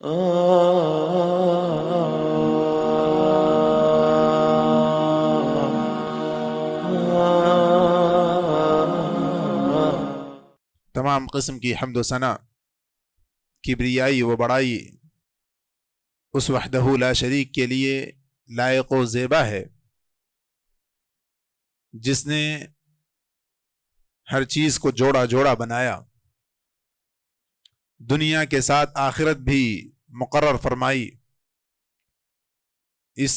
تمام قسم کی حمد و ثنا، کبریائی و بڑائی اس وحدہ لا شریک کے لیے لائق و زیبا ہے جس نے ہر چیز کو جوڑا جوڑا بنایا، دنیا کے ساتھ آخرت بھی مقرر فرمائی، اس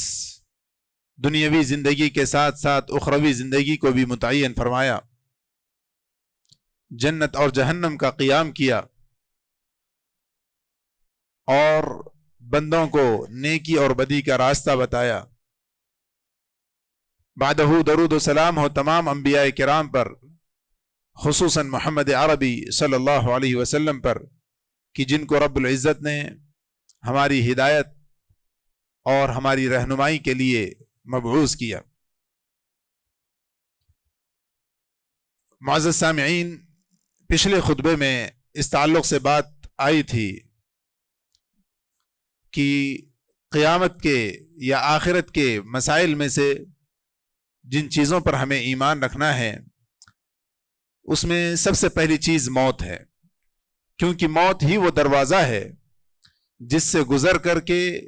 دنیاوی زندگی کے ساتھ ساتھ اخروی زندگی کو بھی متعین فرمایا، جنت اور جہنم کا قیام کیا اور بندوں کو نیکی اور بدی کا راستہ بتایا۔ بعدہ درود و سلام ہو تمام انبیاء کرام پر، خصوصاً محمد عربی صلی اللہ علیہ وسلم پر، کہ جن کو رب العزت نے ہماری ہدایت اور ہماری رہنمائی کے لیے مبعوث کیا۔ معزز سامعین، پچھلے خطبے میں اس تعلق سے بات آئی تھی کہ قیامت کے یا آخرت کے مسائل میں سے جن چیزوں پر ہمیں ایمان رکھنا ہے اس میں سب سے پہلی چیز موت ہے، کیونکہ موت ہی وہ دروازہ ہے جس سے گزر کر کے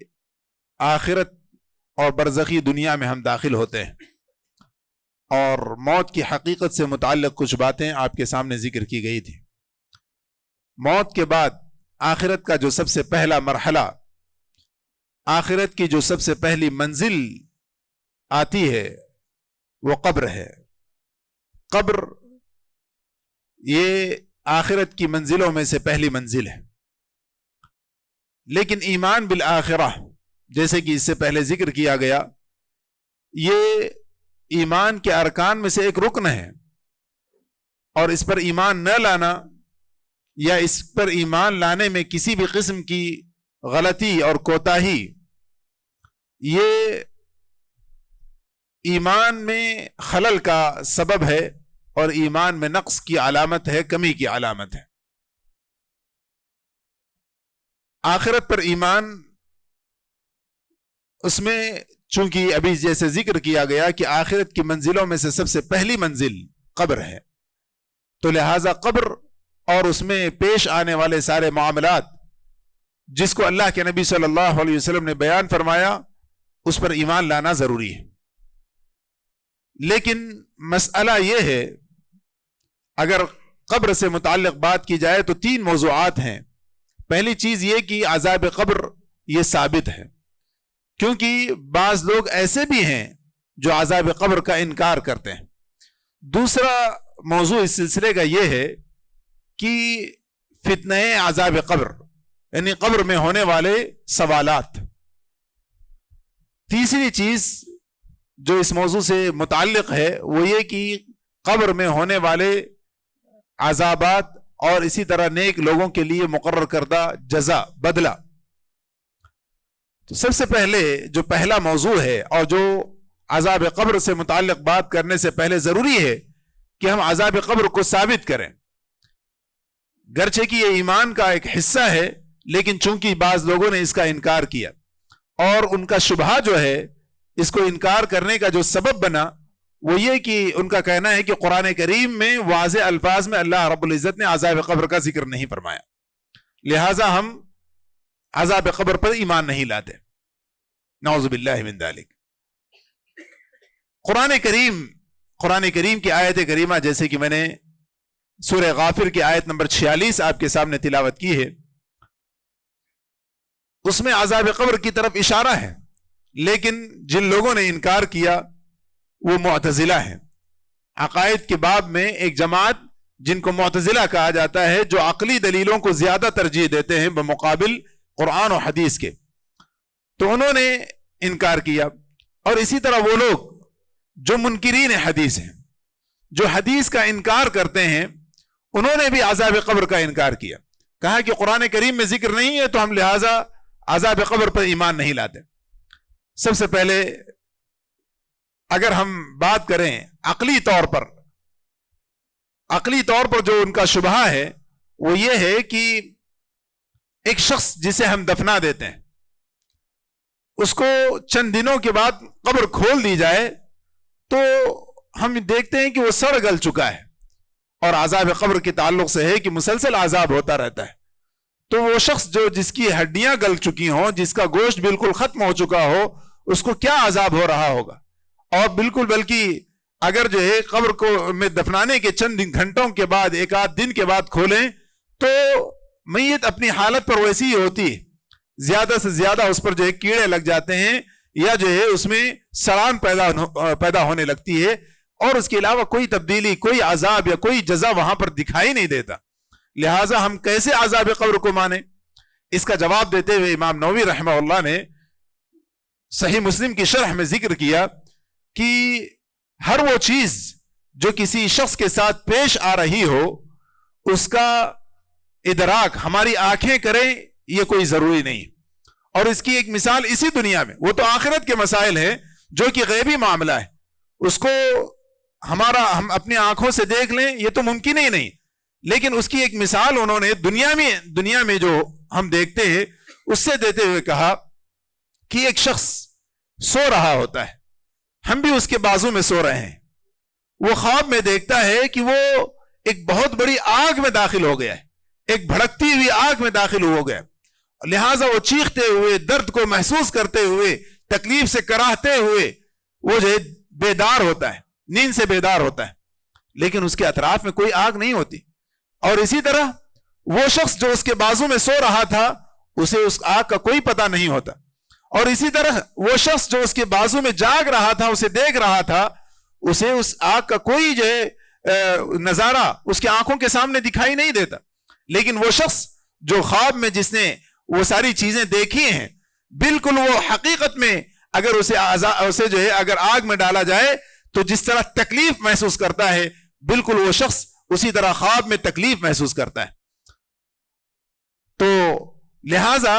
آخرت اور برزخی دنیا میں ہم داخل ہوتے ہیں۔ اور موت کی حقیقت سے متعلق کچھ باتیں آپ کے سامنے ذکر کی گئی تھی۔ موت کے بعد آخرت کا جو سب سے پہلا مرحلہ، آخرت کی جو سب سے پہلی منزل آتی ہے وہ قبر ہے۔ قبر یہ آخرت کی منزلوں میں سے پہلی منزل ہے، لیکن ایمان بالآخرہ جیسے کہ اس سے پہلے ذکر کیا گیا، یہ ایمان کے ارکان میں سے ایک رکن ہے، اور اس پر ایمان نہ لانا یا اس پر ایمان لانے میں کسی بھی قسم کی غلطی اور کوتاہی یہ ایمان میں خلل کا سبب ہے اور ایمان میں نقص کی علامت ہے، کمی کی علامت ہے۔ آخرت پر ایمان، اس میں چونکہ ابھی جیسے ذکر کیا گیا کہ آخرت کی منزلوں میں سے سب سے پہلی منزل قبر ہے، تو لہذا قبر اور اس میں پیش آنے والے سارے معاملات جس کو اللہ کے نبی صلی اللہ علیہ وسلم نے بیان فرمایا، اس پر ایمان لانا ضروری ہے۔ لیکن مسئلہ یہ ہے، اگر قبر سے متعلق بات کی جائے تو تین موضوعات ہیں۔ پہلی چیز یہ کہ عذاب قبر یہ ثابت ہے، کیونکہ بعض لوگ ایسے بھی ہیں جو عذاب قبر کا انکار کرتے ہیں۔ دوسرا موضوع اس سلسلے کا یہ ہے کہ فتنہ عذاب قبر، یعنی قبر میں ہونے والے سوالات۔ تیسری چیز جو اس موضوع سے متعلق ہے وہ یہ کہ قبر میں ہونے والے عذابات اور اسی طرح نیک لوگوں کے لیے مقرر کردہ جزا، بدلہ۔ تو سب سے پہلے جو پہلا موضوع ہے اور جو عذاب قبر سے متعلق بات کرنے سے پہلے ضروری ہے کہ ہم عذاب قبر کو ثابت کریں، گرچہ کہ یہ ایمان کا ایک حصہ ہے، لیکن چونکہ بعض لوگوں نے اس کا انکار کیا اور ان کا شبہہ جو ہے اس کو انکار کرنے کا جو سبب بنا وہ یہ کہ ان کا کہنا ہے کہ قرآن کریم میں واضح الفاظ میں اللہ رب العزت نے عذاب قبر کا ذکر نہیں فرمایا، لہٰذا ہم عذاب قبر پر ایمان نہیں لاتے۔ نعوذ باللہ من ذالک۔ قرآن کریم کی آیت کریمہ جیسے کہ میں نے سورہ غافر کی آیت نمبر 46 آپ کے سامنے تلاوت کی ہے، اس میں عذاب قبر کی طرف اشارہ ہے، لیکن جن لوگوں نے انکار کیا وہ معتزلہ ہیں۔ عقائد کے باب میں ایک جماعت جن کو معتزلہ کہا جاتا ہے، جو عقلی دلیلوں کو زیادہ ترجیح دیتے ہیں بمقابل قرآن و حدیث کے، تو انہوں نے انکار کیا۔ اور اسی طرح وہ لوگ جو منکرین حدیث ہیں، جو حدیث کا انکار کرتے ہیں، انہوں نے بھی عذاب قبر کا انکار کیا، کہا کہ قرآن کریم میں ذکر نہیں ہے تو ہم لہٰذا عذاب قبر پر ایمان نہیں لاتے۔ سب سے پہلے اگر ہم بات کریں عقلی طور پر جو ان کا شبہہ ہے وہ یہ ہے کہ ایک شخص جسے ہم دفنا دیتے ہیں، اس کو چند دنوں کے بعد قبر کھول دی جائے تو ہم دیکھتے ہیں کہ وہ سڑ گل چکا ہے، اور عذاب قبر کے تعلق سے ہے کہ مسلسل عذاب ہوتا رہتا ہے. تو وہ شخص جس کی ہڈیاں گل چکی ہوں، جس کا گوشت بالکل ختم ہو چکا ہو، اس کو کیا عذاب ہو رہا ہوگا. اور بالکل بلکہ اگر قبر کو میں دفنانے کے چند گھنٹوں کے بعد، ایک آدھ دن کے بعد کھولیں تو میت اپنی حالت پر ویسی ہی ہوتی ہے، زیادہ سے زیادہ اس پر کیڑے لگ جاتے ہیں، یا اس میں سڑان پیدا ہونے لگتی ہے، اور اس کے علاوہ کوئی تبدیلی، کوئی عذاب یا کوئی جزا وہاں پر دکھائی نہیں دیتا. لہٰذا ہم کیسے عذاب قبر کو مانیں؟ اس کا جواب دیتے ہوئے امام نووی رحمہ اللہ نے صحیح مسلم کی شرح میں ذکر کیا کہ ہر وہ چیز جو کسی شخص کے ساتھ پیش آ رہی ہو، اس کا ادراک ہماری آنکھیں کریں یہ کوئی ضروری نہیں. اور اس کی ایک مثال اسی دنیا میں، وہ تو آخرت کے مسائل ہیں جو کہ غیبی معاملہ ہے، اس کو ہم اپنی آنکھوں سے دیکھ لیں یہ تو ممکن ہی نہیں. لیکن اس کی ایک مثال انہوں نے دنیا میں جو ہم دیکھتے ہیں اس سے دیتے ہوئے کہا کہ ایک شخص سو رہا ہوتا ہے، ہم بھی اس کے بازو میں سو رہے ہیں، وہ خواب میں دیکھتا ہے کہ وہ ایک بہت بڑی آگ میں داخل ہو گیا ہے، ایک بھڑکتی ہوئی آگ میں داخل ہو گیا. لہٰذا وہ چیختے ہوئے، درد کو محسوس کرتے ہوئے، تکلیف سے کراہتے ہوئے وہ بیدار ہوتا ہے، نیند سے بیدار ہوتا ہے، لیکن اس کے اطراف میں کوئی آگ نہیں ہوتی. اور اسی طرح وہ شخص جو اس کے بازو میں سو رہا تھا اسے اس آگ کا کوئی پتہ نہیں ہوتا. اور اسی طرح وہ شخص جو اس کے بازو میں جاگ رہا تھا، اسے دیکھ رہا تھا، اسے اس آگ کا کوئی نظارہ اس کی آنکھوں کے سامنے دکھائی نہیں دیتا. لیکن وہ شخص جو خواب میں جس نے وہ ساری چیزیں دیکھی ہیں، بالکل وہ حقیقت میں اگر اسے اگر آگ میں ڈالا جائے تو جس طرح تکلیف محسوس کرتا ہے، بالکل وہ شخص اسی طرح خواب میں تکلیف محسوس کرتا ہے. تو لہذا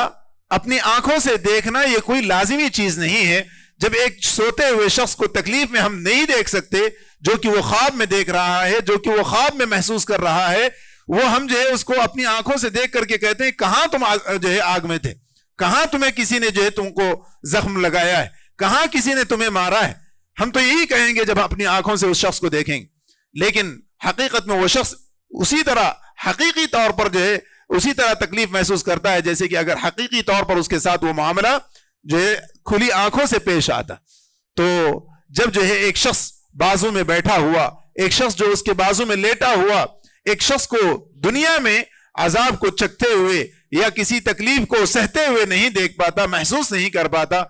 اپنی آنکھوں سے دیکھنا یہ کوئی لازمی چیز نہیں ہے. جب ایک سوتے ہوئے شخص کو تکلیف میں ہم نہیں دیکھ سکتے، جو کہ وہ خواب میں دیکھ رہا ہے، جو کہ وہ خواب میں محسوس کر رہا ہے، وہ ہم اس کو اپنی آنکھوں سے دیکھ کر کے کہتے ہیں کہاں تم آگ میں تھے، کہاں تمہیں کسی نے تم کو زخم لگایا ہے، کہاں کسی نے تمہیں مارا ہے. ہم تو یہی کہیں گے جب اپنی آنکھوں سے اس شخص کو دیکھیں گے. لیکن حقیقت میں وہ شخص اسی طرح حقیقی طور پر اسی طرح تکلیف محسوس کرتا ہے جیسے کہ اگر حقیقی طور پر اس کے ساتھ وہ معاملہ کھلی آنکھوں سے پیش آتا. تو جب ایک شخص بازو میں بیٹھا ہوا، ایک شخص جو اس کے بازو میں لیٹا ہوا، ایک شخص کو دنیا میں عذاب کو چکھتے ہوئے یا کسی تکلیف کو سہتے ہوئے نہیں دیکھ پاتا، محسوس نہیں کر پاتا،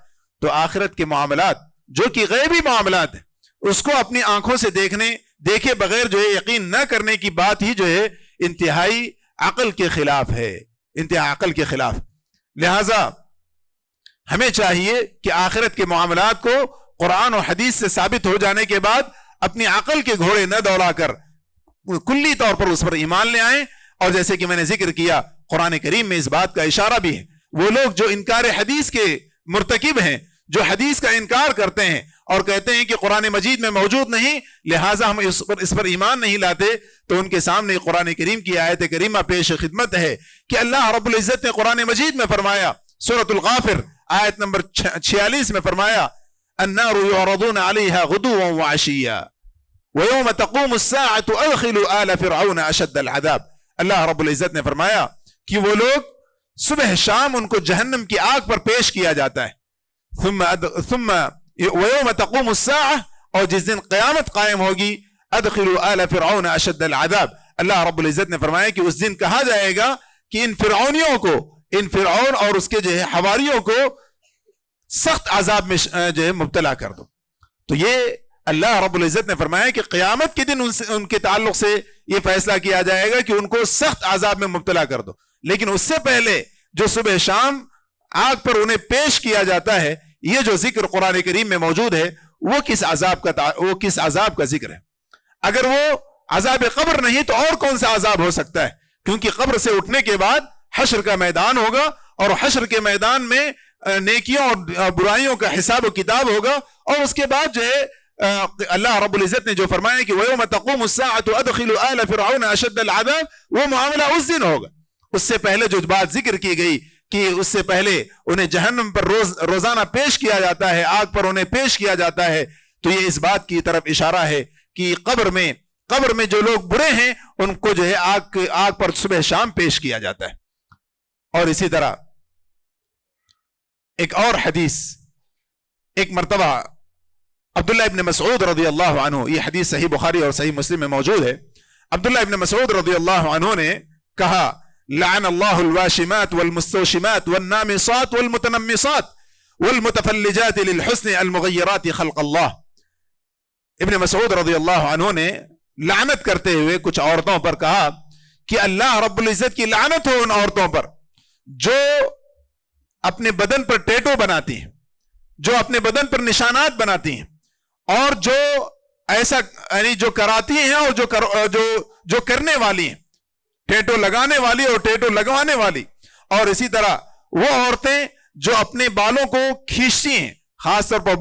تو آخرت کے معاملات جو کہ غیبی معاملات ہیں اس کو اپنی آنکھوں سے دیکھے بغیر یقین نہ کرنے کی بات ہی انتہائی عقل کے خلاف ہے، انتہائی عقل کے خلاف. لہذا ہمیں چاہیے کہ آخرت کے معاملات کو قرآن و حدیث سے ثابت ہو جانے کے بعد اپنی عقل کے گھوڑے نہ دوڑا کر کلی طور پر اس پر ایمان لے آئیں. اور جیسے کہ میں نے ذکر کیا، قرآن کریم میں اس بات کا اشارہ بھی ہے. وہ لوگ جو انکار حدیث کے مرتکب ہیں، جو حدیث کا انکار کرتے ہیں اور کہتے ہیں کہ قرآن مجید میں موجود نہیں لہٰذا ہم اس پر ایمان نہیں لاتے، تو ان کے سامنے قرآن کریم کی آیت کریمہ پیش خدمت ہے کہ اللہ رب العزت نے قرآن مجید میں فرمایا، سورۃ الغافر آیت نمبر 46 میں فرمایا، النار يعرضون عليها غدوا وعشيا ويوم تقوم الساعة ادخلوا آل فرعون اشد العذاب. اللہ رب العزت نے فرمایا کہ وہ لوگ صبح شام ان کو جہنم کی آگ پر پیش کیا جاتا ہے. ثم ويوم تقوم الساعة، اور جس دن قیامت قائم ہوگی، ادخلوا آل فرعون اشد العذاب. اللہ رب العزت نے فرمایا کہ اس دن کہا جائے گا کہ ان فرعونیوں کو، ان فرعون اور اس کے حواریوں کو سخت عذاب میں مبتلا کر دو. تو یہ اللہ رب العزت نے فرمایا کہ قیامت کے دن ان کے تعلق سے یہ فیصلہ کیا جائے گا کہ ان کو سخت عذاب میں مبتلا کر دو. لیکن اس سے پہلے جو صبح شام آگ پر انہیں پیش کیا جاتا ہے، یہ جو ذکر قرآن کریم میں موجود ہے وہ کس عذاب کا ذکر ہے؟ اگر وہ عذاب قبر نہیں تو اور کون سا عذاب ہو سکتا ہے؟ کیونکہ قبر سے اٹھنے کے بعد حشر کا میدان ہوگا، اور حشر کے میدان میں نیکیوں اور برائیوں کا حساب و کتاب ہوگا. اور اس کے بعد اللہ رب العزت نے جو فرمایا کہ وَيَوْمَ تَقُومُ السَّاعَةُ أَدْخِلُوا آلَ فِرْعَوْنَ أَشَدَّ الْعَذَابِ، وہ معاملہ اس دن ہوگا. اس سے پہلے جو بات ذکر کی گئی کہ اس سے پہلے انہیں جہنم پر روزانہ پیش کیا جاتا ہے، آگ پر انہیں پیش کیا جاتا ہے، تو یہ اس بات کی طرف اشارہ ہے کہ قبر میں جو لوگ برے ہیں ان کو جو ہے آگ پر صبح شام پیش کیا جاتا ہے۔ اور اسی طرح ایک اور حدیث، ایک مرتبہ عبداللہ ابن مسعود رضی اللہ عنہ، یہ حدیث صحیح بخاری اور صحیح مسلم میں موجود ہے، عبداللہ ابن مسعود رضی اللہ عنہ نے کہا لعن اللہ الواشمات والمستوشمات والنامصات والمتنمصات والمتفلجات للحسن المغیرات خلق اللہ۔ ابن مسعود رضی اللہ عنہ نے لعنت کرتے ہوئے کچھ عورتوں پر کہا کہ اللہ رب العزت کی لعنت ہو ان عورتوں پر جو اپنے بدن پر ٹیٹو بناتی ہیں، جو اپنے بدن پر نشانات بناتی ہیں، اور جو ایسا یعنی جو کراتی ہیں اور جو کرنے والی ہیں، ٹیٹو لگانے والی اور ٹیٹو لگوانے والی، اور اسی طرح وہ عورتیں جو اپنے بالوں کو کھینچتی ہیں، خاص طور پر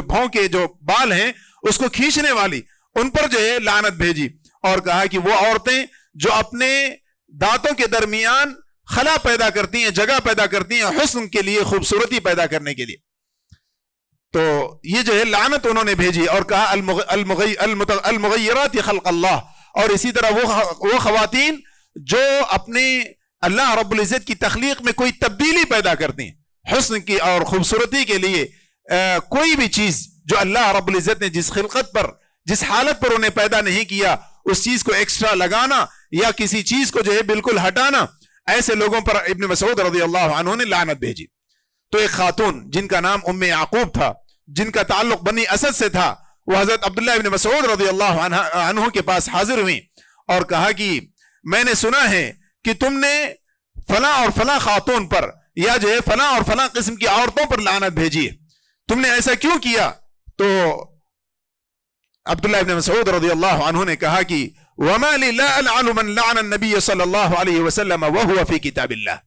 بھوں کے جو بال ہیں اس کو کھینچنے والی، ان پر جو ہے لعنت بھیجی، اور کہا کہ وہ عورتیں جو اپنے دانتوں کے درمیان خلا پیدا کرتی ہیں، جگہ پیدا کرتی ہیں حسن کے لیے، خوبصورتی پیدا کرنے کے لیے، تو یہ جو ہے لعنت انہوں نے بھیجی، اور کہا المغیرات خلق اللہ۔ اور اسی طرح وہ خواتین جو اپنے اللہ رب العزت کی تخلیق میں کوئی تبدیلی پیدا کرتی ہیں حسن کی اور خوبصورتی کے لیے، کوئی بھی چیز جو اللہ رب العزت نے جس خلقت پر، جس حالت پر انہیں پیدا نہیں کیا، اس چیز کو ایکسٹرا لگانا یا کسی چیز کو جو ہے بالکل ہٹانا، ایسے لوگوں پر ابن مسعود رضی اللہ عنہ نے لعنت بھیجی۔ تو ایک خاتون جن کا نام ام یعقوب تھا، جن کا تعلق بنی اسد سے تھا، وہ حضرت عبداللہ ابن مسعود رضی اللہ عنہ کے پاس حاضر ہوئی اور کہا کہ میں نے سنا ہے کہ تم نے فلاں اور فلاں خاتون پر یا جو ہے فلاں اور فلاں قسم کی عورتوں پر لعنت بھیجی ہے، تم نے ایسا کیوں کیا؟ تو عبداللہ ابن مسعود رضی اللہ عنہ نے کہا کہ وَمَا لِي لَا أَلْعَنُ مَنْ لَعَنَ النَّبِيَّ صلی اللہ علیہ وسلم وَهُوَ فِي کتاب اللہ۔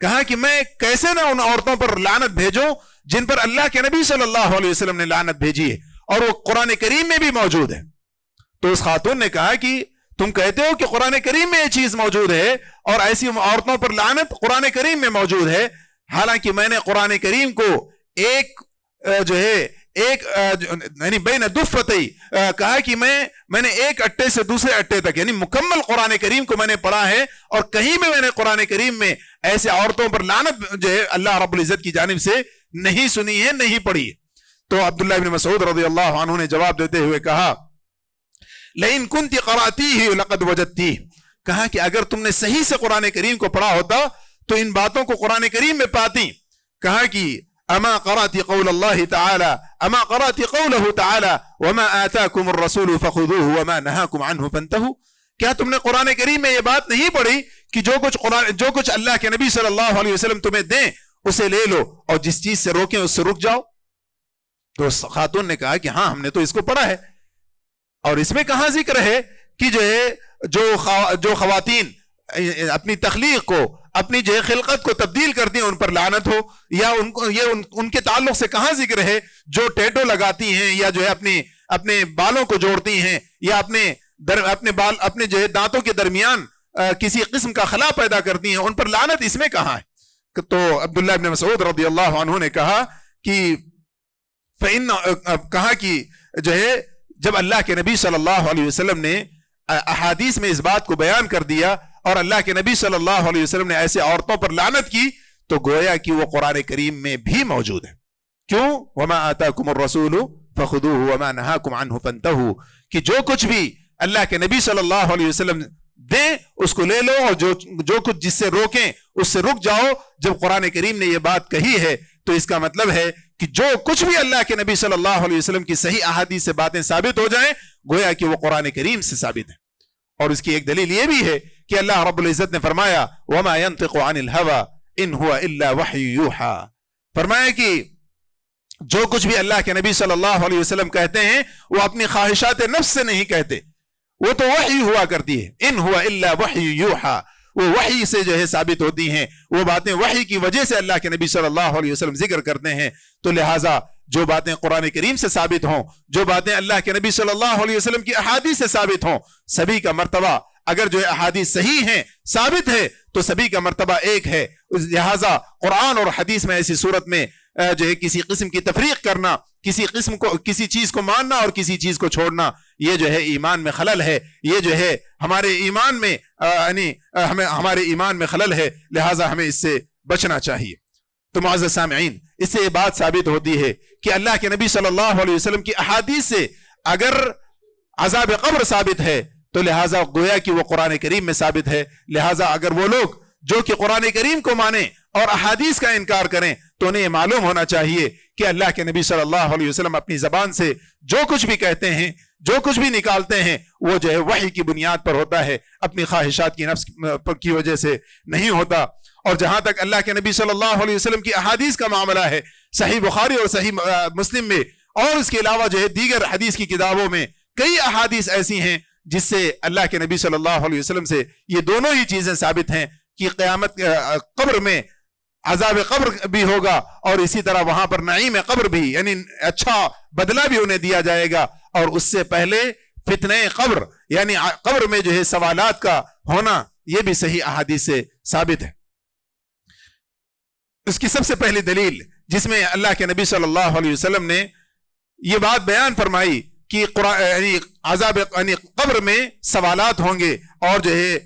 کہا کہ میں کیسے نہ ان عورتوں پر لعنت بھیجوں جن پر اللہ کے نبی صلی اللہ علیہ وسلم نے لعنت بھیجی ہے اور وہ قرآن کریم میں بھی موجود ہے۔ تو اس خاتون نے کہا کہ تم کہتے ہو کہ قرآن کریم میں یہ چیز موجود ہے اور ایسی عورتوں پر لعنت قرآن کریم میں موجود ہے، حالانکہ میں نے قرآن کریم کو ایک یعنی بین دفتئی کہا کہ میں نے ایک اٹے سے دوسرے اٹے تک یعنی مکمل قرآن کریم کو میں نے پڑھا ہے، اور کہیں بھی میں نے قرآن کریم میں ایسے عورتوں پر لعنت جو ہے اللہ رب العزت کی جانب سے نہیں سنی ہے، نہیں پڑھی ہے۔ تو عبداللہ ابن مسعود رضی اللہ عنہ نے جواب دیتے ہوئے کہا لئن كنت قرأتیہ لقد وجدتیہ، کہا کہ اگر تم نے صحیح سے قرآن کریم کو پڑھا ہوتا تو ان باتوں کو قرآن کریم میں پاتی۔ کہا کہ اما قرأت قول اللہ تعالی اما قرأت قوله تعالی وما آتاکم الرسول فخذوه وما نہاکم عنہ فانتہوا، کیا تم نے قرآن کریم میں یہ بات نہیں پڑھی کہ جو کچھ اللہ کے نبی صلی اللہ علیہ وسلم تمہیں دیں اسے لے لو اور جس چیز سے روکیں اس سے رک جاؤ؟ تو خاتون نے کہا کہ ہاں ہم نے تو اس کو پڑھا ہے، اور اس میں کہاں ذکر ہے کہ جو خواتین اپنی تخلیق کو، اپنی جو خلقت کو تبدیل کرتی ہیں ان پر لعنت ہو، یا ان کے تعلق سے کہاں ذکر ہے جو ٹیٹو لگاتی ہیں یا جو ہے اپنے بالوں کو جوڑتی ہیں یا اپنے جو ہے دانتوں کے درمیان کسی قسم کا خلا پیدا کرتی ہیں، ان پر لعنت اس میں کہاں ہے؟ تو عبداللہ ابن مسعود رضی اللہ عنہ نے کہا کہ کہا کہ جو ہے جب اللہ کے نبی صلی اللہ علیہ وسلم نے احادیث میں اس بات کو بیان کر دیا اور اللہ کے نبی صلی اللہ علیہ وسلم نے ایسے عورتوں پر لعنت کی، تو گویا کہ وہ قرآن کریم میں بھی موجود ہے۔ کیوں؟ وما آتاکم الرسول فخذوه وما نہاکم عنہ فانتہوا، کہ جو کچھ بھی اللہ کے نبی صلی اللہ علیہ وسلم دیں اس کو لے لو، اور جو کچھ جس سے روکیں اس سے رک جاؤ۔ جب قرآن کریم نے یہ بات کہی ہے تو اس کا مطلب ہے کہ جو کچھ بھی اللہ کے نبی صلی اللہ علیہ وسلم کی صحیح احادیث سے باتیں ثابت ہو جائیں گویا کہ وہ قرآن کریم سے ثابت ہے۔ اور اس کی ایک دلیل یہ بھی ہے کہ اللہ رب العزت نے فرمایا وَمَا يَنطِقُ عَنِ الْهَوَىٰ إِنْ هُوَ إِلَّا وَحْيٌ يُوحَىٰ، فرمایا کہ جو کچھ بھی اللہ کے نبی صلی اللہ علیہ وسلم کہتے ہیں وہ اپنی خواہشات نفس سے نہیں کہتے، وہ تو وحی ہوا کرتی ہے۔ إِنْ هُوَ إِلَّا وَحْيٌ يُوحَىٰ، وہ وحی سے جو ہے ثابت ہوتی ہیں، وہ باتیں وحی کی وجہ سے اللہ کے نبی صلی اللہ علیہ وسلم ذکر کرتے ہیں۔ تو لہٰذا جو باتیں قرآن کریم سے ثابت ہوں، جو باتیں اللہ کے نبی صلی اللہ علیہ وسلم کی احادیث سے ثابت ہوں، سبھی کا مرتبہ اگر جو ہے احادیث صحیح ہیں، ثابت ہے، تو سبھی کا مرتبہ ایک ہے. لہٰذا قرآن اور حدیث میں ایسی صورت میں جو ہے کسی قسم کی تفریق کرنا، کسی چیز کو ماننا اور کسی چیز کو چھوڑنا، یہ جو ہے ایمان میں خلل ہے، یہ جو ہے ہمارے ایمان میں ہمارے ایمان میں خلل ہے. لہٰذا ہمیں اس سے بچنا چاہیے. تو معزز سامعین، اس سے یہ بات ثابت ہوتی ہے کہ اللہ کے نبی صلی اللہ علیہ وسلم کی احادیث سے اگر عذاب قبر ثابت ہے تو لہٰذا گویا کہ وہ قرآن کریم میں ثابت ہے. لہٰذا اگر وہ لوگ جو کہ قرآن کریم کو مانیں اور احادیث کا انکار کریں تو انہیں معلوم ہونا چاہیے کہ اللہ کے نبی صلی اللہ علیہ وسلم اپنی زبان سے جو کچھ بھی کہتے ہیں، جو کچھ بھی نکالتے ہیں، وہ جو ہے وحی کی بنیاد پر ہوتا ہے، اپنی خواہشات کی نفس کی وجہ سے نہیں ہوتا. اور جہاں تک اللہ کے نبی صلی اللہ علیہ وسلم کی احادیث کا معاملہ ہے، صحیح بخاری اور صحیح مسلم میں اور اس کے علاوہ جو ہے دیگر حدیث کی کتابوں میں کئی احادیث ایسی ہیں جس سے اللہ کے نبی صلی اللہ علیہ وسلم سے یہ دونوں ہی چیزیں ثابت ہیں کہ قیامت قبر میں عذاب قبر بھی ہوگا اور اسی طرح وہاں پر نعیم قبر بھی، یعنی اچھا بدلہ بھی انہیں دیا جائے گا. اور اس سے پہلے فتنہ قبر، یعنی قبر میں جو ہے سوالات کا ہونا، یہ بھی صحیح احادیث سے ثابت ہے. اس کی سب سے پہلی دلیل جس میں اللہ کے نبی صلی اللہ علیہ وسلم نے یہ بات بیان فرمائی کہ یعنی عذاب یعنی قبر میں سوالات ہوں گے اور جو ہے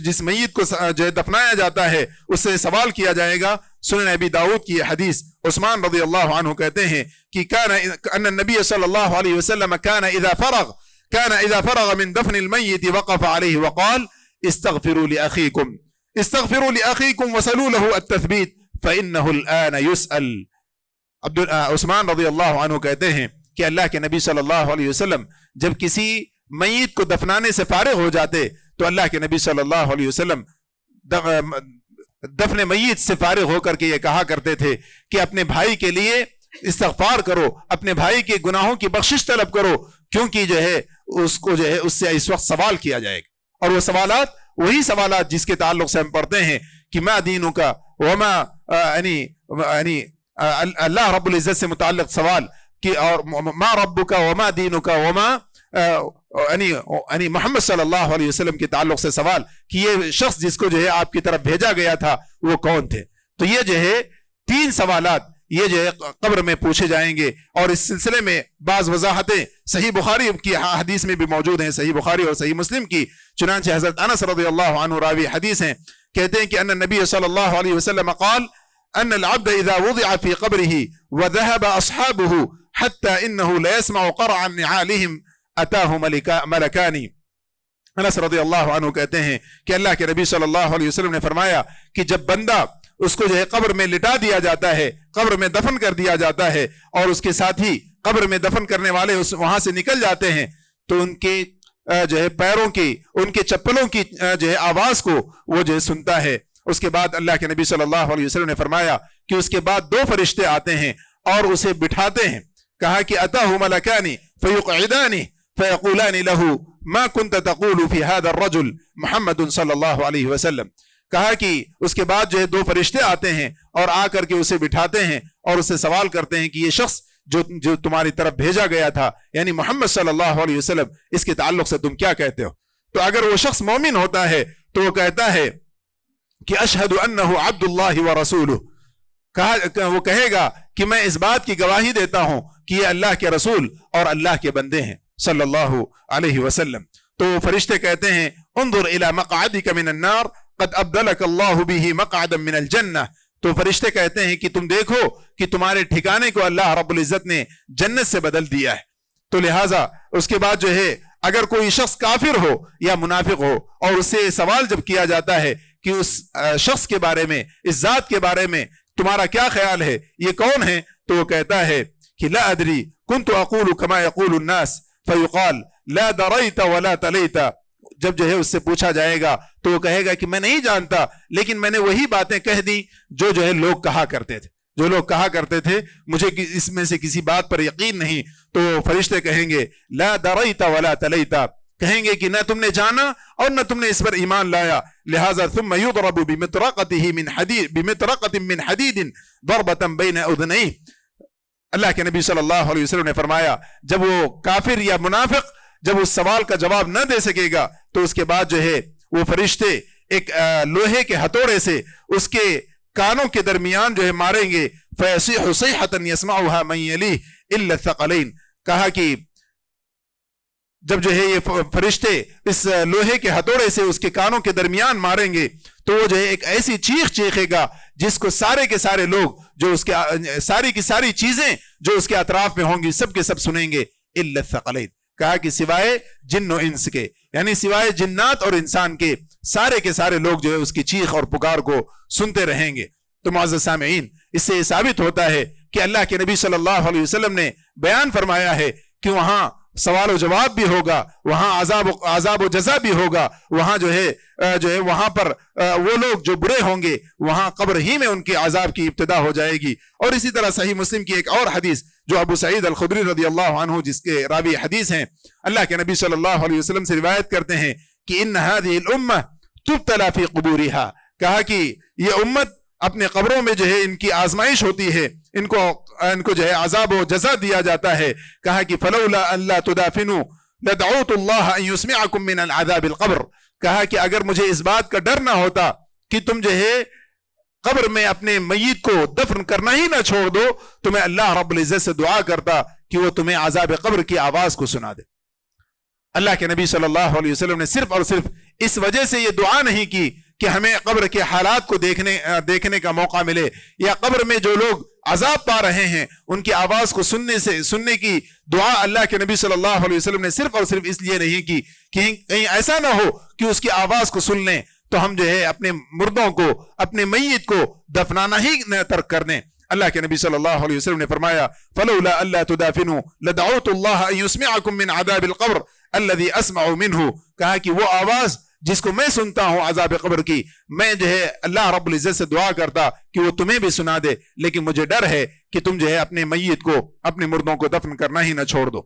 جس میت کو جو ہے دفنایا جاتا ہے اس سے سوال کیا جائے گا. سنن ابی داؤد کی حدیث، عثمان رضی اللہ عنہ کہتے ہیں کہ ان النبی صلی اللہ علیہ وسلم كان اذا فرغ من دفن المیت وقف علیہ وقال استغفروا لأخیکم وسلوا له التثبیت فإنه الآن يسأل. عثمان رضی اللہ عنہ کہتے ہیں کہ اللہ کے نبی صلی اللہ علیہ وسلم جب کسی میت کو دفنانے سے فارغ ہو جاتے تو اللہ کے نبی صلی اللہ علیہ وسلم دفن میت سے فارغ ہو کر کے یہ کہا کرتے تھے کہ اپنے بھائی کے لیے استغفار کرو، اپنے بھائی کے گناہوں کی بخشش طلب کرو، کیونکہ جو ہے اس کو جو ہے اس سے اس وقت سوال کیا جائے گا. اور وہ سوالات وہی سوالات جس کے تعلق سے ہم پڑھتے ہیں کہ ما دینک وما یعنی اللہ رب العزت سے متعلق سوال کہ اور ما ربک وما دینک وما یعنی محمد صلی اللہ علیہ وسلم کے تعلق سے سوال کہ یہ شخص جس کو جو ہے آپ کی طرف بھیجا گیا تھا وہ کون تھے. تو یہ جو ہے 3 سوالات یہ جو ہے قبر میں پوچھے جائیں گے. اور اس سلسلے میں بعض وضاحتیں صحیح بخاری کی حدیث میں بھی موجود ہیں، صحیح بخاری اور صحیح مسلم کی. چنانچہ حضرت انس رضی اللہ عنہ راوی حدیث ہیں، کہتے ہیں کہ ان النبی صلی اللہ علیہ وسلم قال ان العبد اذا وضع في قبره وذهب اصحابه حتى انه لا يسمع قرع نعالهم اتاه ملکان. انس رضی اللہ عنہ کہتے ہیں کہ اللہ کے نبی صلی اللہ علیہ وسلم نے فرمایا کہ جب بندہ اس کو جو ہے قبر میں لٹا دیا جاتا ہے، قبر میں دفن کر دیا جاتا ہے اور اس کے ساتھ ہی قبر میں دفن کرنے والے وہاں سے نکل جاتے ہیں تو ان کے جو ہے پیروں کی، ان کے چپلوں کی جو ہے آواز کو وہ جو ہے سنتا ہے. اس کے بعد اللہ کے نبی صلی اللہ علیہ وسلم نے فرمایا کہ اس کے بعد 2 فرشتے آتے ہیں اور اسے بٹھاتے ہیں. کہا کہ اتاہ ملکان فیقعدان فیقولان له ما كنت تقول في هذا الرجل محمد صلی اللہ علیہ وسلم. کہا کہ اس کے بعد جو ہے 2 فرشتے آتے ہیں اور آ کر کے اسے بٹھاتے ہیں اور اس سے سوال کرتے ہیں کہ یہ شخص جو تمہاری طرف بھیجا گیا تھا یعنی محمد صلی اللہ علیہ وسلم، اس کے تعلق سے تم کیا کہتے ہو؟ تو اگر وہ شخص مومن ہوتا ہے تو وہ کہتا ہے کہ اشہد انہ عبد اللہ ورسولہ. وہ کہے گا کہ میں اس بات کی گواہی دیتا ہوں کہ یہ اللہ کے رسول اور اللہ کے بندے ہیں صلی اللہ علیہ وسلم. تو فرشتے کہتے ہیں انظر الی مقعدک من النار قد ابدلک اللہ به مقعدا من الجنہ. تو فرشتے کہتے ہیں کہ تم دیکھو کہ تمہارے ٹھکانے کو اللہ رب العزت نے جنت سے بدل دیا ہے. تو لہٰذا اس کے بعد جو ہے اگر کوئی شخص کافر ہو یا منافق ہو اور اس سے سوال جب کیا جاتا ہے کہ اس شخص کے بارے میں، اس ذات کے بارے میں تمہارا کیا خیال ہے، یہ کون ہے، تو وہ کہتا ہے کہ لا ادری كنت اقول كما يقول الناس فيقال لا دريت ولا تليت. جب جو ہے اس سے پوچھا جائے گا تو وہ کہے گا کہ میں نہیں جانتا لیکن میں نے وہی باتیں کہہ دی جو ہے لوگ کہا کرتے تھے، جو لوگ کہا کرتے تھے، مجھے اس میں سے کسی بات پر یقین نہیں. تو فرشتے کہیں گے لا دریت ولا تلیت، کہیں گے کہ نہ تم نے جانا اور نہ تم نے اس پر ایمان لایا. لہذا ثم يضرب بمطرقته من حديد ضربة بين اذنيه. اللہ کے نبی صلی اللہ علیہ وسلم نے فرمایا جب وہ کافر یا منافق جب اس سوال کا جواب نہ دے سکے گا تو اس کے بعد جو ہے وہ فرشتے ایک لوہے کے ہتھوڑے سے اس کے کانوں کے درمیان جو ہے ماریں گے. فَيَصِيحُ صَيْحَةً يَسْمَعُهَا مَنْ يَلِيهِ إِلَّا الثَّقَلَيْنِ. کہا کہ جب جو ہے یہ فرشتے اس لوہے کے ہتھوڑے سے اس کے کانوں کے درمیان ماریں گے تو وہ جو ہے ایک ایسی چیخ چیخے گا جس کو سارے کے سارے لوگ جو اس کے ساری کی ساری چیزیں جو اس کے اطراف میں ہوں گی سب کے سب سنیں گے. إِلَّا الثَّقَلَيْنِ. کہا کہ سوائے جن و انس کے، یعنی سوائے جنات اور انسان کے سارے سارے لوگ جو ہے اس کی چیخ اور پکار کو سنتے رہیں گے. تو معزز سامعین، اس سے یہ ثابت ہوتا ہے کہ اللہ کے نبی صلی اللہ علیہ وسلم نے بیان فرمایا ہے کہ وہاں سوال و جواب بھی ہوگا، وہاں عذاب و جزا بھی ہوگا، وہاں جو ہے وہاں پر وہ لوگ جو برے ہوں گے وہاں قبر ہی میں ان کے عذاب کی ابتدا ہو جائے گی. اور اسی طرح صحیح مسلم کی ایک اور حدیث جو ابو سعید الخدری رضی اللہ عنہ جس کے راوی حدیث ہیں، اللہ کے نبی صلی اللہ علیہ وسلم سے روایت کرتے ہیں کہ ان هذه الامه تبتلى في قبورها. کہا کہ یہ امت اپنے قبروں میں جو ہے ان کی آزمائش ہوتی ہے، ان کو جو ہے عذاب و جزا دیا جاتا ہے. کہا کہ فلولا الا تدافنوا لدعوت الله ان يسمعكم من العذاب القبر. کہا کہ اگر مجھے اس بات کا ڈر نہ ہوتا کہ تم جو ہے قبر میں اپنے میت کو دفن کرنا ہی نہ چھوڑ دو تو میں اللہ رب العزت سے دعا کرتا کہ وہ تمہیں عذاب قبر کی آواز کو سنا دے. اللہ کے نبی صلی اللہ علیہ وسلم نے صرف اور صرف اس وجہ سے یہ دعا نہیں کی کہ ہمیں قبر کے حالات کو دیکھنے کا موقع ملے، یا قبر میں جو لوگ عذاب پا رہے ہیں ان کی آواز کو سننے کی دعا اللہ کے نبی صلی اللہ علیہ وسلم نے صرف اور صرف اس لیے نہیں کی کہ کہیں ایسا نہ ہو کہ اس کی آواز کو سن لیں تو ہم جو ہے اپنے مردوں کو، اپنے میت کو دفنانا ہی نہ ترک کر دیں. اللہ کے نبی صلی اللہ علیہ وسلم نے فرمایا فلولا الا تدافنوا لدعوت الله ان يسمعكم من عذاب القبر الذي اسمع منه. کہا کہ وہ آواز جس کو میں سنتا ہوں عذاب قبر کی، میں جو ہے اللہ رب العزت سے دعا کرتا کہ وہ تمہیں بھی سنا دے، لیکن مجھے ڈر ہے کہ تم جو ہے اپنے میت کو، اپنے مردوں کو دفن کرنا ہی نہ چھوڑ دو.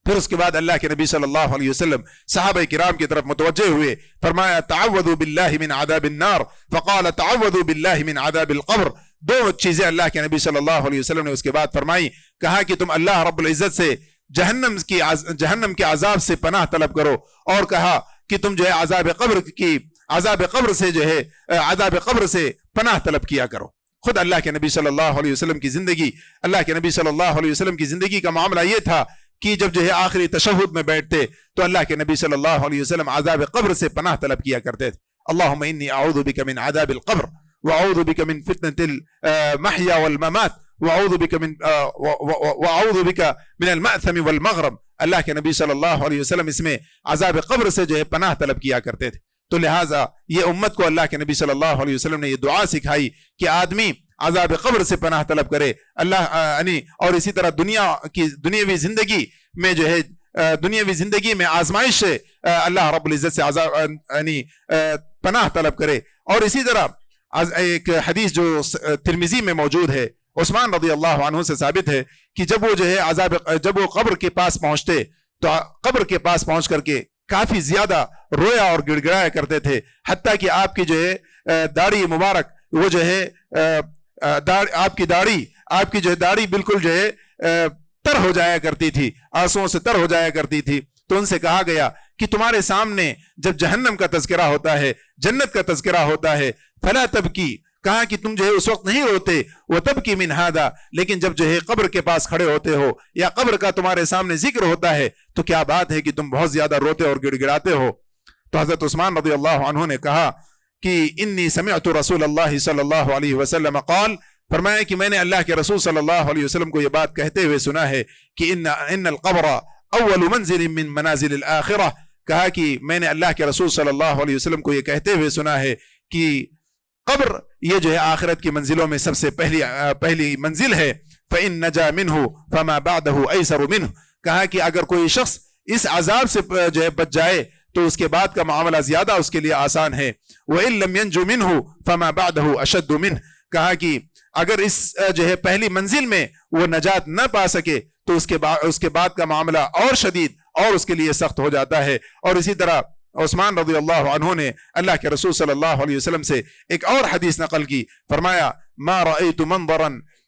پھر اس کے بعد اللہ کے نبی صلی اللہ علیہ وسلم صحابہ کرام کی طرف متوجہ ہوئے، فرمایا تعوذوا باللہ من عذاب النار فقال تعوذوا باللہ من عذاب القبر. دو چیزیں اللہ کے نبی صلی اللہ علیہ وسلم نے اس کے بعد فرمائی. کہا کہ تم اللہ رب العزت سے جہنم کے عذاب سے پناہ طلب کرو، اور کہا کہ تم جو ہے عذاب قبر سے جو ہے عذاب قبر سے پناہ طلب کیا کرو. خود اللہ کے نبی صلی اللہ علیہ وسلم کی زندگی، اللہ کے نبی صلی اللہ علیہ وسلم کی زندگی کا معاملہ یہ تھا کہ جب جو ہے آخری تشہد میں بیٹھتے تو اللہ کے نبی صلی اللہ علیہ وسلم عذاب قبر سے پناہ طلب کیا کرتے تھے. اللہم انی اعوذ بک من عذاب القبر واعوذ بک من فتنة المحیا والممات واعوذ بک من المأثم والمغرم. اللہ کے نبی صلی اللہ علیہ وسلم اس میں عذاب قبر سے جو ہے پناہ طلب کیا کرتے تھے. تو لہٰذا یہ امت کو اللہ کے نبی صلی اللہ علیہ وسلم نے یہ دعا سکھائی کہ آدمی عذاب قبر سے پناہ طلب کرے اور اسی طرح دنیاوی زندگی میں جو ہے دنیاوی زندگی میں آزمائش سے اللہ رب العزت سے پناہ طلب کرے. اور اسی طرح ایک حدیث جو ترمذی میں موجود ہے، عثمان رضی اللہ عنہ سے ثابت ہے کہ جب وہ جو ہے جب وہ قبر کے پاس پہنچتے تو قبر کے پاس پہنچ کر کے کافی زیادہ رویا اور گڑ گڑایا کرتے تھے، حتیٰ کہ آپ کی جو ہے داڑھی مبارک وہ جو ہے آپ کی جو ہے داڑھی بالکل جو ہے تر ہو جایا کرتی تھی، آنسوؤں سے تر ہو جایا کرتی تھی. تو ان سے کہا گیا کہ تمہارے سامنے جب جہنم کا تذکرہ ہوتا ہے، جنت کا تذکرہ ہوتا ہے، فلا تبکی، کہا کہ تم جو ہے اس وقت نہیں روتے، وہ تبکی من ہذا، لیکن جب جو ہے قبر کے پاس کھڑے ہوتے ہو یا قبر کا تمہارے سامنے ذکر ہوتا ہے تو کیا بات ہے کہ تم بہت زیادہ روتے اور گڑ گڑاتے ہو. تو حضرت عثمان رضی اللہ عنہ نے کہا کہ انی سمعت رسول اللہ صلی اللہ علیہ وسلم قال، فرمایا کہ میں نے اللہ کے رسول صلی اللہ علیہ وسلم کو یہ بات کہتے ہوئے سنا ہے کہ ان القبر اول منزل من منازل الاخرہ. کہا کہ میں نے اللہ کے رسول صلی اللہ علیہ وسلم کو یہ کہتے ہوئے سنا ہے کہ قبر یہ جو ہے آخرت کی منزلوں میں سب سے پہلی منزل ہے. فإن نجا منه فما بعده أيسر منه. کہا کہ اگر کوئی شخص اس عذاب سے جو ہے بچ جائے تو اس کے بعد کا معاملہ زیادہ اس کے لیے آسان ہے. وإن لم ينجو منه فما بعده أشد منه. کہا کہ اگر اس جو ہے پہلی منزل میں وہ نجات نہ پا سکے تو اس کے بعد کا معاملہ اور شدید اور اس کے لیے سخت ہو جاتا ہے. اور اسی طرح عثمان رضی اللہ عنہ نے اللہ کے رسول صلی اللہ علیہ وسلم سے ایک اور حدیث نقل کی، فرمایا ما رأيت منظرا